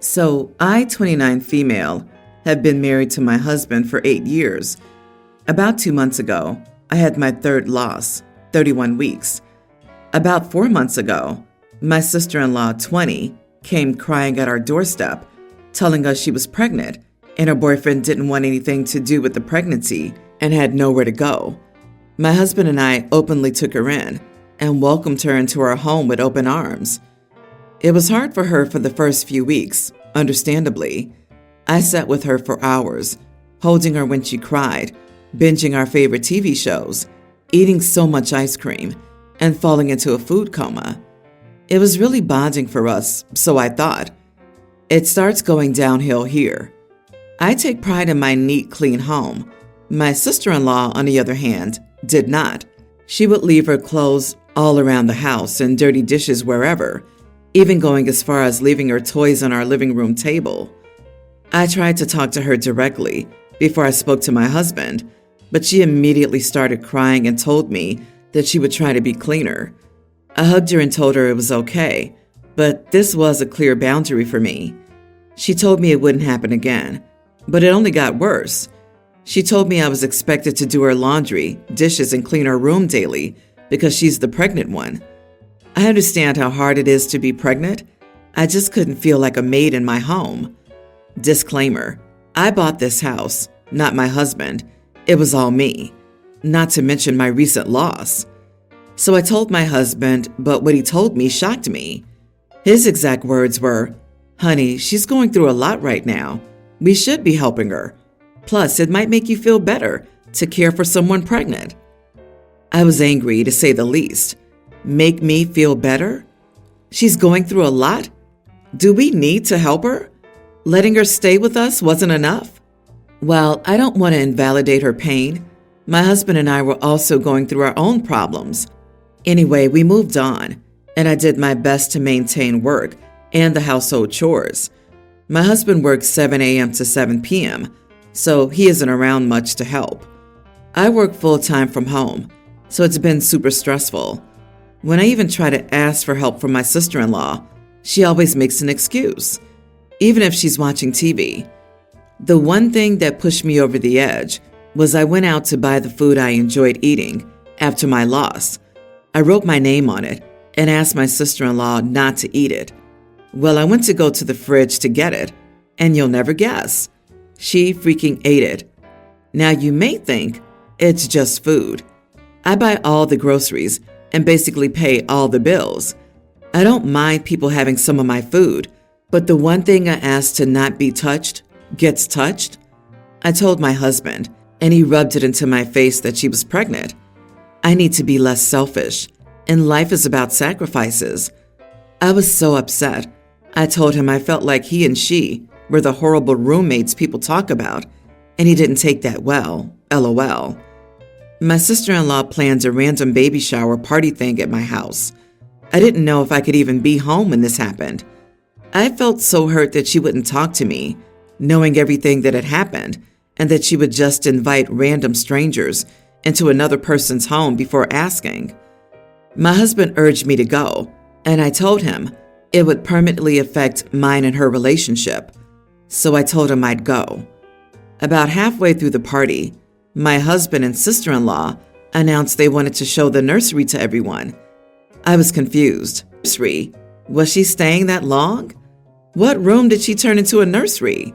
So, I, 29 female, have been married to my husband for 8 years. About 2 months ago, I had my third loss, 31 weeks. About 4 months ago, my sister-in-law, 20, came crying at our doorstep, telling us she was pregnant and her boyfriend didn't want anything to do with the pregnancy and had nowhere to go. My husband and I openly took her in and welcomed her into our home with open arms. It was hard for her for the first few weeks, understandably. I sat with her for hours, holding her when she cried, binging our favorite TV shows, eating so much ice cream, and falling into a food coma. It was really bonding for us, so I thought. It starts going downhill here. I take pride in my neat, clean home. My sister-in-law, on the other hand, did not. She would leave her clothes all around the house and dirty dishes wherever, even going as far as leaving her toys on our living room table. I tried to talk to her directly before I spoke to my husband, but she immediately started crying and told me that she would try to be cleaner. I hugged her and told her it was okay, but this was a clear boundary for me. She told me it wouldn't happen again, but it only got worse. She told me I was expected to do her laundry, dishes, and clean her room daily because she's the pregnant one. I understand how hard it is to be pregnant. I just couldn't feel like a maid in my home. Disclaimer: I bought this house, not my husband. It was all me, not to mention my recent loss. So I told my husband, but what he told me shocked me. His exact words were, "Honey, she's going through a lot right now. We should be helping her. Plus, it might make you feel better to care for someone pregnant." I was angry, to say the least. Make me feel better? She's going through a lot? Do we need to help her? Letting her stay with us wasn't enough? Well, I don't want to invalidate her pain. My husband and I were also going through our own problems. Anyway, we moved on, and I did my best to maintain work and the household chores. My husband works 7 a.m. to 7 p.m., so he isn't around much to help. I work full-time from home, so it's been super stressful. When I even try to ask for help from my sister-in-law, she always makes an excuse, even if she's watching TV. The one thing that pushed me over the edge was I went out to buy the food I enjoyed eating after my loss. I wrote my name on it and asked my sister-in-law not to eat it. Well, I went to go to the fridge to get it, and you'll never guess. She freaking ate it. Now you may think it's just food. I buy all the groceries and basically pay all the bills. I don't mind people having some of my food, but the one thing I asked to not be touched gets touched. I told my husband, and he rubbed it into my face that she was pregnant. I need to be less selfish, and life is about sacrifices. I was so upset. I told him I felt like he and she were the horrible roommates people talk about, and he didn't take that well, LOL. My sister-in-law planned a random baby shower party thing at my house. I didn't know if I could even be home when this happened. I felt so hurt that she wouldn't talk to me, knowing everything that had happened, and that she would just invite random strangers into another person's home before asking. My husband urged me to go, and I told him it would permanently affect mine and her relationship, so I told him I'd go. About halfway through the party, my husband and sister-in-law announced they wanted to show the nursery to everyone. I was confused. Nursery? Was she staying that long? What room did she turn into a nursery?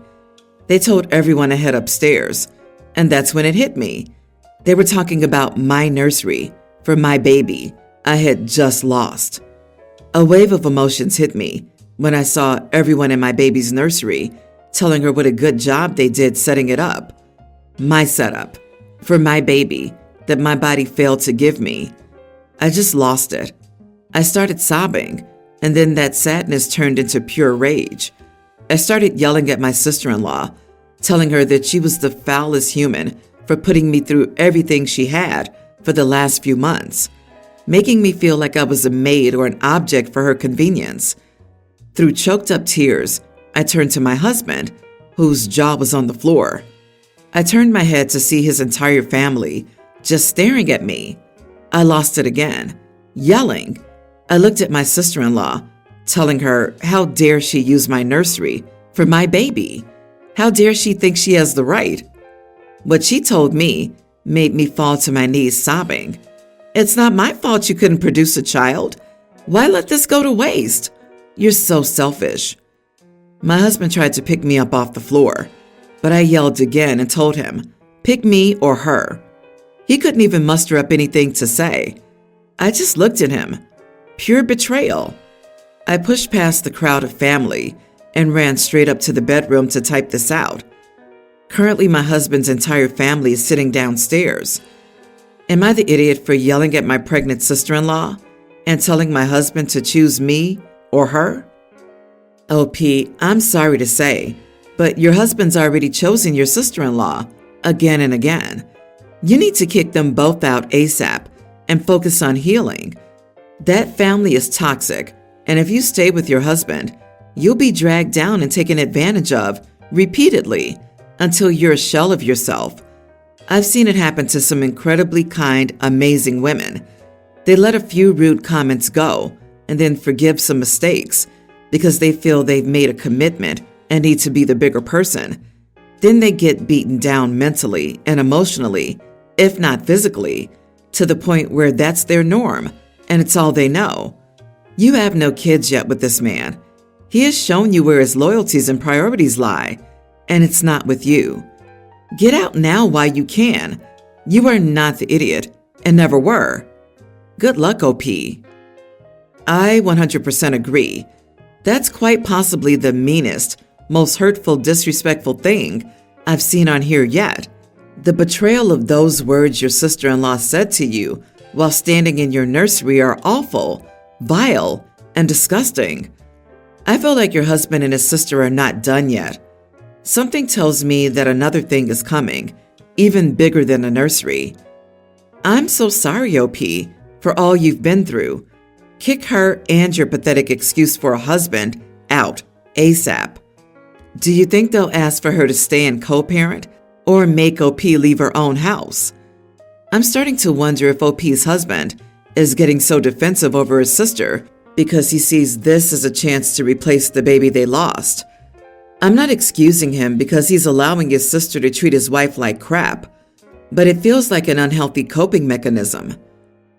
They told everyone to head upstairs, and that's when it hit me. They were talking about my nursery for my baby I had just lost. A wave of emotions hit me when I saw everyone in my baby's nursery telling her what a good job they did setting it up. My setup for my baby that my body failed to give me. I just lost it. I started sobbing, and then that sadness turned into pure rage. I started yelling at my sister-in-law, telling her that she was the foulest human for putting me through everything she had for the last few months, making me feel like I was a maid or an object for her convenience. Through choked up tears, I turned to my husband, whose jaw was on the floor. I turned my head to see his entire family just staring at me. I lost it again, yelling. I looked at my sister-in-law, telling her how dare she use my nursery for my baby. How dare she think she has the right? What she told me made me fall to my knees sobbing. It's not my fault you couldn't produce a child. Why let this go to waste? You're so selfish. My husband tried to pick me up off the floor, but I yelled again and told him, pick me or her. He couldn't even muster up anything to say. I just looked at him. Pure betrayal. I pushed past the crowd of family and ran straight up to the bedroom to type this out. Currently, my husband's entire family is sitting downstairs. Am I the idiot for yelling at my pregnant sister-in-law and telling my husband to choose me or her? OP, I'm sorry to say, but your husband's already chosen your sister-in-law again and again. You need to kick them both out ASAP and focus on healing. That family is toxic, and if you stay with your husband, you'll be dragged down and taken advantage of repeatedly until you're a shell of yourself. I've seen it happen to some incredibly kind, amazing women. They let a few rude comments go and then forgive some mistakes because they feel they've made a commitment and need to be the bigger person. Then they get beaten down mentally and emotionally, if not physically, to the point where that's their norm and it's all they know. You have no kids yet with this man. He has shown you where his loyalties and priorities lie, and it's not with you. Get out now while you can. You are not the idiot and never were. Good luck, OP. I 100% agree. That's quite possibly the meanest, most hurtful, disrespectful thing I've seen on here yet. The betrayal of those words your sister-in-law said to you while standing in your nursery are awful, vile, and disgusting. I feel like your husband and his sister are not done yet. Something tells me that another thing is coming, even bigger than a nursery. I'm so sorry, OP, for all you've been through. Kick her and your pathetic excuse for a husband out ASAP. Do you think they'll ask for her to stay and co-parent or make OP leave her own house? I'm starting to wonder if OP's husband is getting so defensive over his sister because he sees this as a chance to replace the baby they lost. I'm not excusing him because he's allowing his sister to treat his wife like crap, but it feels like an unhealthy coping mechanism.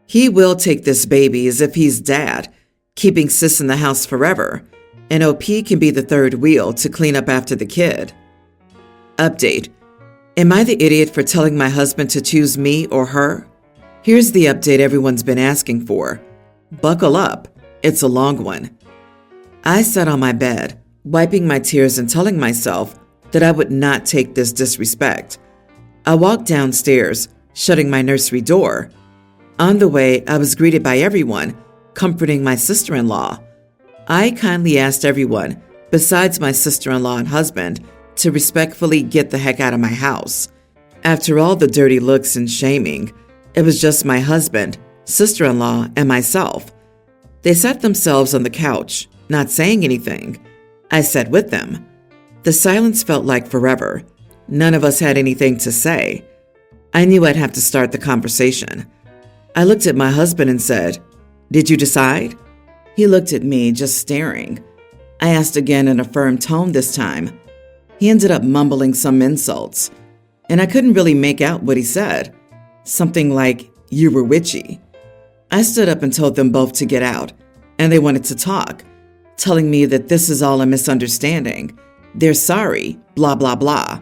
He will take this baby as if he's dad, keeping sis in the house forever, and OP can be the third wheel to clean up after the kid. Update. Am I the idiot for telling my husband to choose me or her? Here's the update everyone's been asking for. Buckle up. It's a long one. I sat on my bed, wiping my tears and telling myself that I would not take this disrespect. I walked downstairs, shutting my nursery door. On the way, I was greeted by everyone, comforting my sister-in-law. I kindly asked everyone, besides my sister-in-law and husband, to respectfully get the heck out of my house. After all the dirty looks and shaming, it was just my husband, sister-in-law, and myself. They sat themselves on the couch, not saying anything. I sat with them. The silence felt like forever. None of us had anything to say. I knew I'd have to start the conversation. I looked at my husband and said, "Did you decide?" He looked at me, just staring. I asked again in a firm tone this time. He ended up mumbling some insults, and I couldn't really make out what he said. Something like, "You were witchy." I stood up and told them both to get out, and they wanted to talk, telling me that this is all a misunderstanding. They're sorry, blah, blah, blah.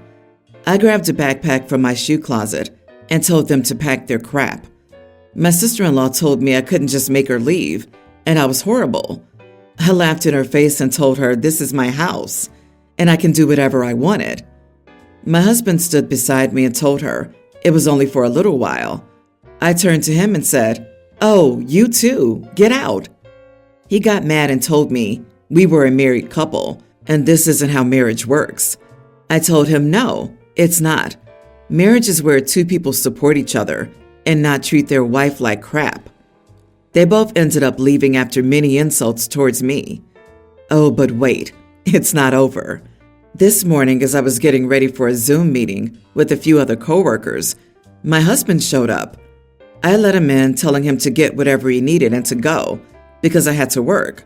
I grabbed a backpack from my shoe closet and told them to pack their crap. My sister-in-law told me I couldn't just make her leave, and I was horrible. I laughed in her face and told her this is my house, and I can do whatever I wanted. My husband stood beside me and told her it was only for a little while. I turned to him and said, "Oh, you too, get out." He got mad and told me we were a married couple, and this isn't how marriage works. I told him no, it's not. Marriage is where two people support each other and not treat their wife like crap. They both ended up leaving after many insults towards me. Oh, but wait, it's not over. This morning, as I was getting ready for a Zoom meeting with a few other coworkers, my husband showed up. I let him in, telling him to get whatever he needed and to go, because I had to work.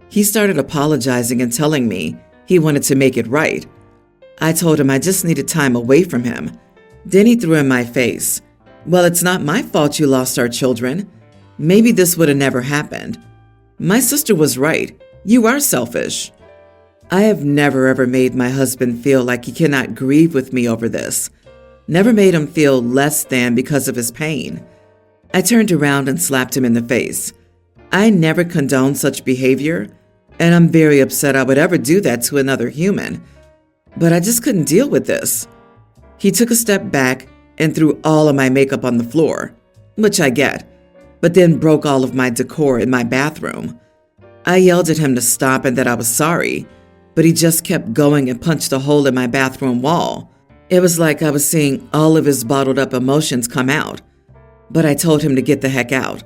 He started apologizing and telling me He wanted to make it right. I told him I just needed time away from him. Then he threw in my face, "Well, it's not my fault you lost our children. Maybe this would have never happened." My sister was right. You are selfish. I have never ever made my husband feel like he cannot grieve with me over this. Never made him feel less than because of his pain. I turned around and slapped him in the face. I never condone such behavior, and I'm very upset I would ever do that to another human. But I just couldn't deal with this. He took a step back and threw all of my makeup on the floor, which I get, but then broke all of my decor in my bathroom. I yelled at him to stop and that I was sorry, but he just kept going and punched a hole in my bathroom wall. It was like I was seeing all of his bottled up emotions come out, but I told him to get the heck out.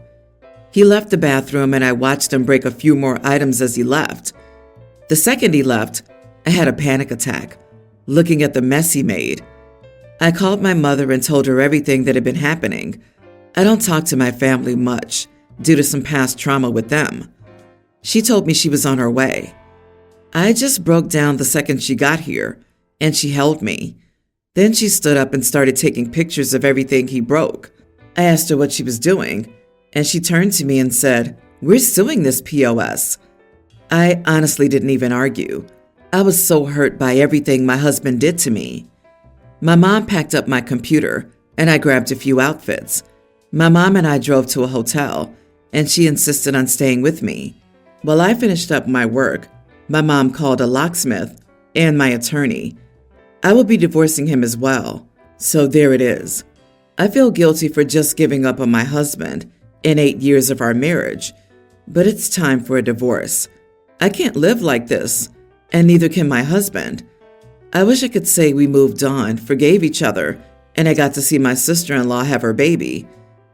He left the bathroom and I watched him break a few more items as he left. The second he left, I had a panic attack, looking at the mess he made. I called my mother and told her everything that had been happening. I don't talk to my family much due to some past trauma with them. She told me she was on her way. I just broke down the second she got here, and she held me. Then she stood up and started taking pictures of everything he broke. I asked her what she was doing, and she turned to me and said, "We're suing this POS." I honestly didn't even argue. I was so hurt by everything my husband did to me. My mom packed up my computer, and I grabbed a few outfits. My mom and I drove to a hotel, and she insisted on staying with me. While I finished up my work, my mom called a locksmith and my attorney. I will be divorcing him as well, so there it is. I feel guilty for just giving up on my husband in 8 years of our marriage, but it's time for a divorce. I can't live like this, and neither can my husband. I wish I could say we moved on, forgave each other, and I got to see my sister-in-law have her baby,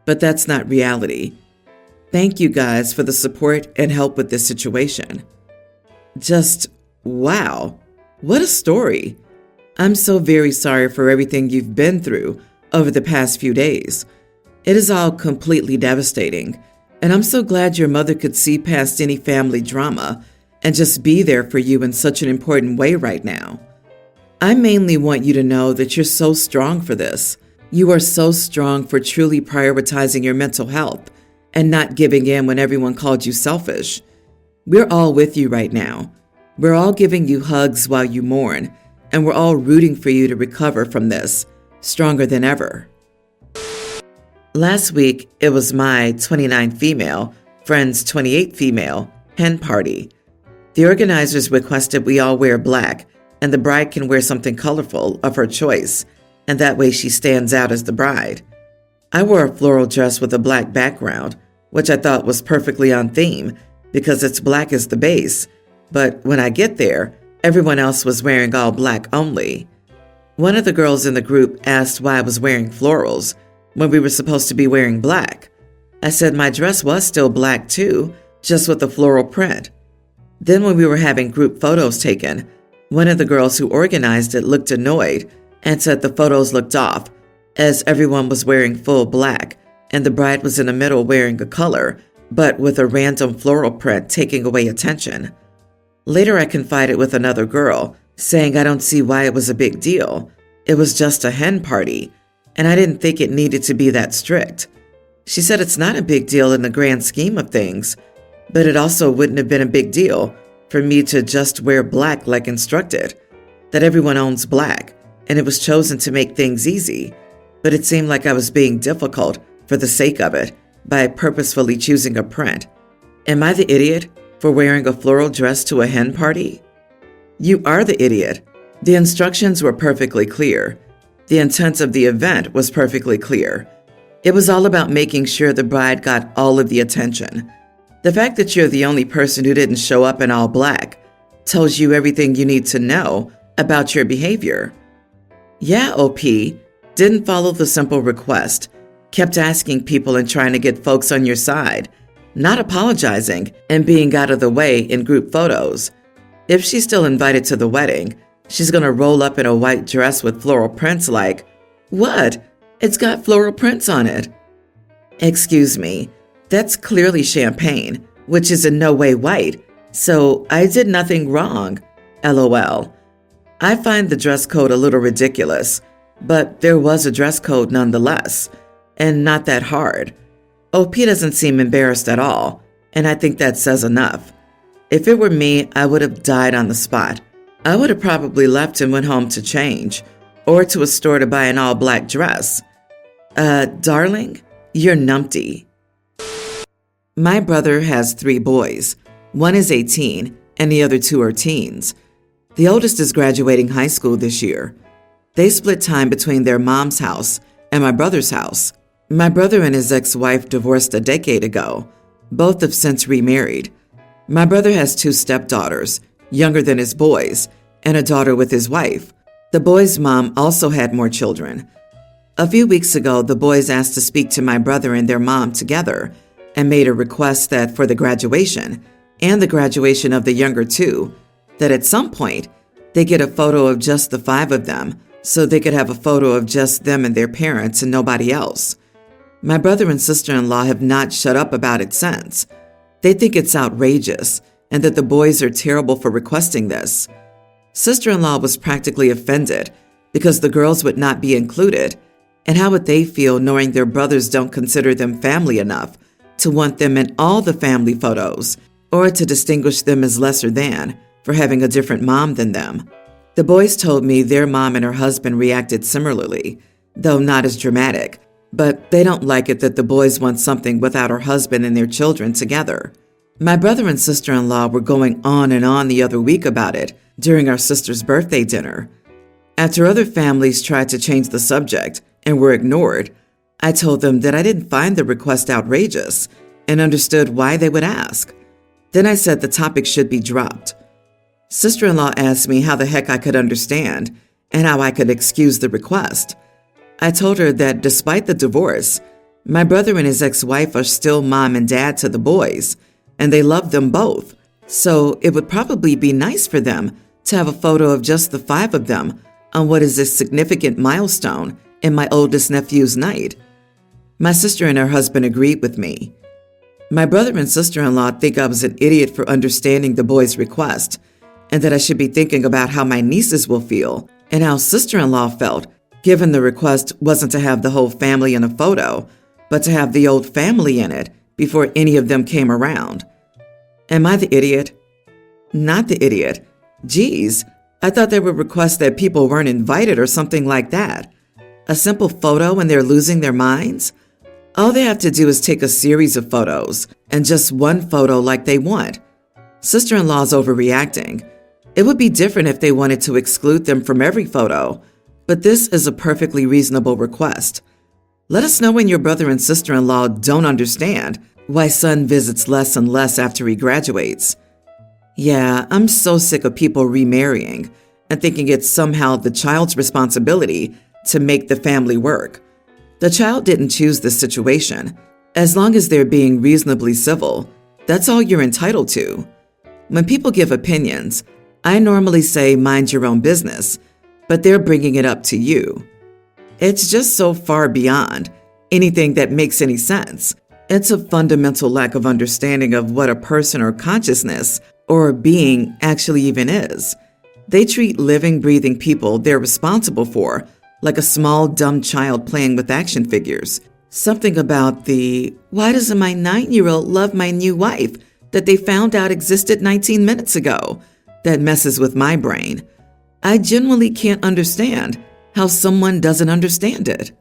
but that's not reality. Thank you guys for the support and help with this situation. Just, wow, what a story. I'm so very sorry for everything you've been through over the past few days. It is all completely devastating, and I'm so glad your mother could see past any family drama and just be there for you in such an important way right now. I mainly want you to know that you're so strong for this. You are so strong for truly prioritizing your mental health and not giving in when everyone called you selfish. We're all with you right now. We're all giving you hugs while you mourn, and we're all rooting for you to recover from this, stronger than ever. Last week, it was my 29 female, friend's 28 female, hen party. The organizers requested we all wear black, and the bride can wear something colorful of her choice, and that way she stands out as the bride. I wore a floral dress with a black background, which I thought was perfectly on theme because it's black as the base, but when I get there, everyone else was wearing all black only. One of the girls in the group asked why I was wearing florals when we were supposed to be wearing black. I said my dress was still black too, just with a floral print. Then when we were having group photos taken, one of the girls who organized it looked annoyed and said the photos looked off, as everyone was wearing full black and the bride was in the middle wearing a color, but with a random floral print taking away attention. Later I confided with another girl, saying I don't see why it was a big deal. It was just a hen party, and I didn't think it needed to be that strict. She said it's not a big deal in the grand scheme of things, but it also wouldn't have been a big deal for me to just wear black like instructed, that everyone owns black, and it was chosen to make things easy, but it seemed like I was being difficult for the sake of it by purposefully choosing a print. Am I the idiot for wearing a floral dress to a hen party? You are the idiot. The instructions were perfectly clear. The intent of the event was perfectly clear. It was all about making sure the bride got all of the attention. The fact that you're the only person who didn't show up in all black tells you everything you need to know about your behavior. Yeah, OP, didn't follow the simple request, kept asking people and trying to get folks on your side, not apologizing and being out of the way in group photos. If she's still invited to the wedding, she's going to roll up in a white dress with floral prints like, "What? It's got floral prints on it." Excuse me, that's clearly champagne, which is in no way white, so I did nothing wrong. LOL. I find the dress code a little ridiculous, but there was a dress code nonetheless, and not that hard. OP doesn't seem embarrassed at all, and I think that says enough. If it were me, I would have died on the spot. I would have probably left and went home to change, or to a store to buy an all-black dress. Darling, you're numpty. My brother has 3 boys. One is 18, and the other 2 are teens. The oldest is graduating high school this year. They split time between their mom's house and my brother's house. My brother and his ex-wife divorced a decade ago. Both have since remarried. My brother has 2 stepdaughters, younger than his boys, and a daughter with his wife. The boys' mom also had more children. A few weeks ago, the boys asked to speak to my brother and their mom together and made a request that for the graduation and the graduation of the younger 2, that at some point they get a photo of just the 5 of them so they could have a photo of just them and their parents and nobody else. My brother and sister-in-law have not shut up about it since. They think it's outrageous and that the boys are terrible for requesting this. Sister-in-law was practically offended because the girls would not be included, and how would they feel knowing their brothers don't consider them family enough to want them in all the family photos or to distinguish them as lesser than for having a different mom than them. The boys told me their mom and her husband reacted similarly, though not as dramatic, but they don't like it that the boys want something without her husband and their children together. My brother and sister-in-law were going on and on the other week about it during our sister's birthday dinner. After other families tried to change the subject and were ignored, I told them that I didn't find the request outrageous and understood why they would ask. Then I said the topic should be dropped. Sister-in-law asked me how the heck I could understand and how I could excuse the request. I told her that despite the divorce, my brother and his ex-wife are still mom and dad to the boys, and they love them both, so it would probably be nice for them to have a photo of just the 5 of them on what is a significant milestone in my oldest nephew's night. My sister and her husband agreed with me. My brother and sister-in-law think I was an idiot for understanding the boys' request, and that I should be thinking about how my nieces will feel and how sister-in-law felt, given the request wasn't to have the whole family in a photo, but to have the old family in it before any of them came around. Am I the idiot? Not the idiot. Geez, I thought there were requests that people weren't invited or something like that. A simple photo and they're losing their minds? All they have to do is take a series of photos and just one photo like they want. Sister-in-law's overreacting. It would be different if they wanted to exclude them from every photo, but this is a perfectly reasonable request. Let us know when your brother and sister-in-law don't understand why son visits less and less after he graduates. Yeah, I'm so sick of people remarrying and thinking it's somehow the child's responsibility to make the family work. The child didn't choose this situation. As long as they're being reasonably civil, that's all you're entitled to. When people give opinions, I normally say mind your own business, but they're bringing it up to you. It's just so far beyond anything that makes any sense. It's a fundamental lack of understanding of what a person or consciousness or a being actually even is. They treat living, breathing people they're responsible for like a small, dumb child playing with action figures. Something about the, why doesn't my 9-year-old love my new wife that they found out existed 19 minutes ago, that messes with my brain. I genuinely can't understand how someone doesn't understand it.